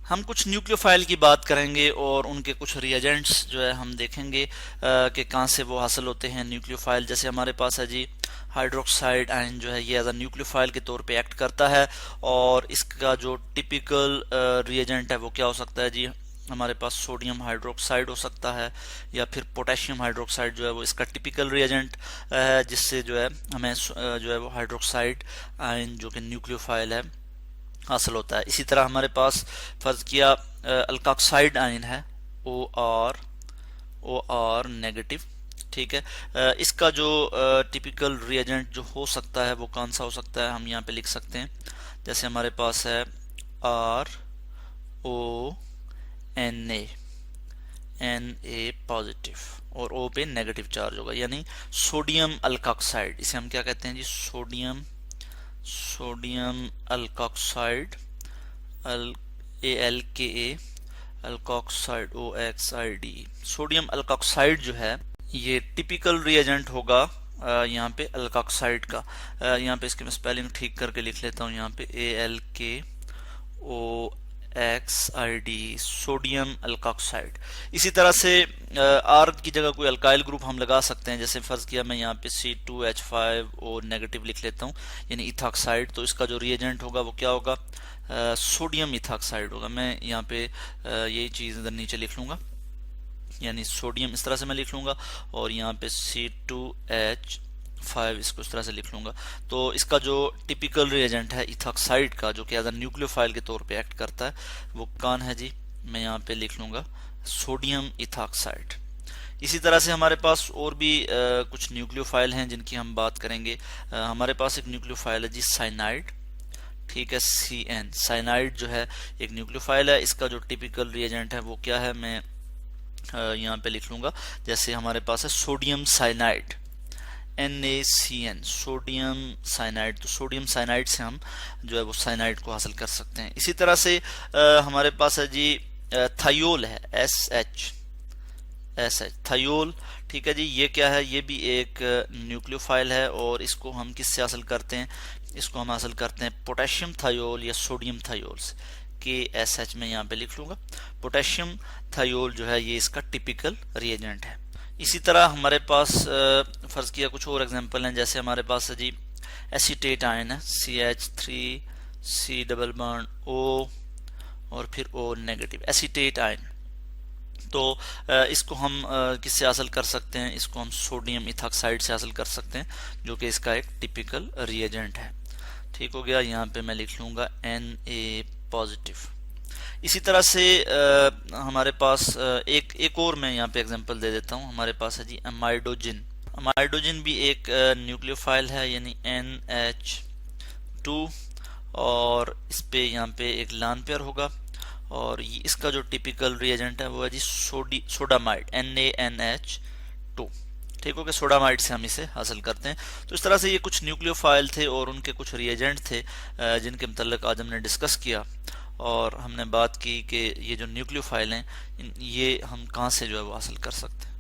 हम कुछ न्यूक्लियोफाइल की बात करेंगे और उनके कुछ रिएजेंट्स जो है हम देखेंगे कि कहाँ से वो हासिल होते हैं न्यूक्लियोफाइल। जैसे हमारे पास है जी हाइड्रोक्साइड आयन जो है ये एज अ न्यूक्लियोफाइल के तौर पे एक्ट करता है और इसका जो टिपिकल रिएजेंट है वो क्या हो सकता है जी, हमारे पास सोडियम हाइड्रोक्साइड हो सकता है या फिर पोटेशियम हाइड्रोक्साइड जो है वो इसका टिपिकल रिएजेंट है, जिससे जो है हमें जो है वो हाइड्रोक्साइड आयन जो कि न्यूक्लियोफाइल है हासिल होता है। इसी तरह हमारे पास फर्ज किया अल्कोक्साइड आयन है ओ आर नेगेटिव, ठीक है। इसका जो टिपिकल रिएजेंट जो हो सकता है वो कौन सा हो सकता है, हम यहाँ पे लिख सकते हैं। जैसे हमारे पास है RONA, Na पॉजिटिव और O पे नेगेटिव चार्ज होगा, यानी सोडियम अल्कोक्साइड। इसे हम क्या कहते हैं जी, sodium alkoxide, ALKA, alkoxide OXID। Sodium alkoxide जो है ये टिपिकल रिएजेंट होगा यहाँ पे अल्कोक्साइड का। यहाँ पे इसके मैं स्पेलिंग ठीक करके लिख लेता हूँ, यहाँ पे ALKOXID, सोडियम अल्कोक्साइड। इसी तरह से आर की जगह कोई अल्काइल ग्रुप हम लगा सकते हैं। जैसे फर्ज किया मैं यहाँ पे C2H5O नेगेटिव लिख लेता हूँ, यानी इथॉक्साइड। तो इसका जो रिएजेंट होगा वो क्या होगा, सोडियम इथॉक्साइड होगा। मैं यहाँ पे यही चीज़ इधर नीचे लिख लूँगा, यानी सोडियम इस तरह से मैं लिख लूँगा और यहाँ पे C2H5 इसको इस तरह से लिख लूँगा। तो इसका जो टिपिकल रिएजेंट है इथॉक्साइड का, जो कि एज अ न्यूक्लियोफाइल के तौर पे एक्ट करता है, वो कौन है जी, मैं यहाँ पे लिख लूँगा सोडियम इथॉक्साइड। इसी तरह से हमारे पास और भी कुछ न्यूक्लियोफाइल हैं जिनकी हम बात करेंगे। हमारे पास एक न्यूक्लियोफाइल है जी साइनाइड, ठीक है, CN। साइनाइड जो है एक न्यूक्लियोफाइल है। इसका जो टिपिकल रिएजेंट है वो क्या है, मैं यहाँ पे लिख लूंगा। जैसे हमारे पास है sodium cyanide, NaCN, sodium cyanide. तो सोडियम साइनाइड से हम जो है वो साइनाइड को हासिल कर सकते हैं। इसी तरह से हमारे पास है जी थायोल है, SH थायोल, ठीक है जी। ये क्या है, ये भी एक न्यूक्लियोफाइल है और इसको हम किससे हासिल करते हैं, इसको हम हासिल करते हैं पोटेशियम थायोल या सोडियम थायोल से। KSH में यहाँ पे लिख लूंगा। पोटेशियम थायोल जो है ये इसका टिपिकल रिएजेंट है। इसी तरह हमारे पास फर्ज किया कुछ और एग्जांपल हैं। जैसे हमारे पास है जी एसीटेट आयन है, CH3C डबल बॉन्ड O और फिर O नेगेटिव, एसीटेट आयन। तो इसको हम किससे हासिल कर सकते हैं, इसको हम सोडियम इथॉक्साइड से हासिल कर सकते हैं, जो कि इसका एक टिपिकल रिएजेंट है। ठीक हो गया, यहाँ पे मैं लिख लूँगा Na पॉजिटिव। इसी तरह से हमारे पास एक और मैं यहाँ पे एग्जांपल दे देता हूँ। हमारे पास है जी अमाइडोजिन। अमाइडोजिन भी एक न्यूक्लियोफाइल है, यानी NH2 और इस पे यहाँ पे एक लान पेयर होगा और इसका जो टिपिकल रिएजेंट है वो है जी सोडामाइड, NaNH2। ठीक हो गया, सोडामाइड से हम इसे हासिल करते हैं। तो इस तरह से ये कुछ न्यूक्लियोफाइल थे और उनके कुछ रिएजेंट थे जिनके मतलब आज हमने डिस्कस किया और हमने बात की कि ये जो न्यूक्लियोफाइल हैं ये हम कहाँ से जो है वो हासिल कर सकते हैं।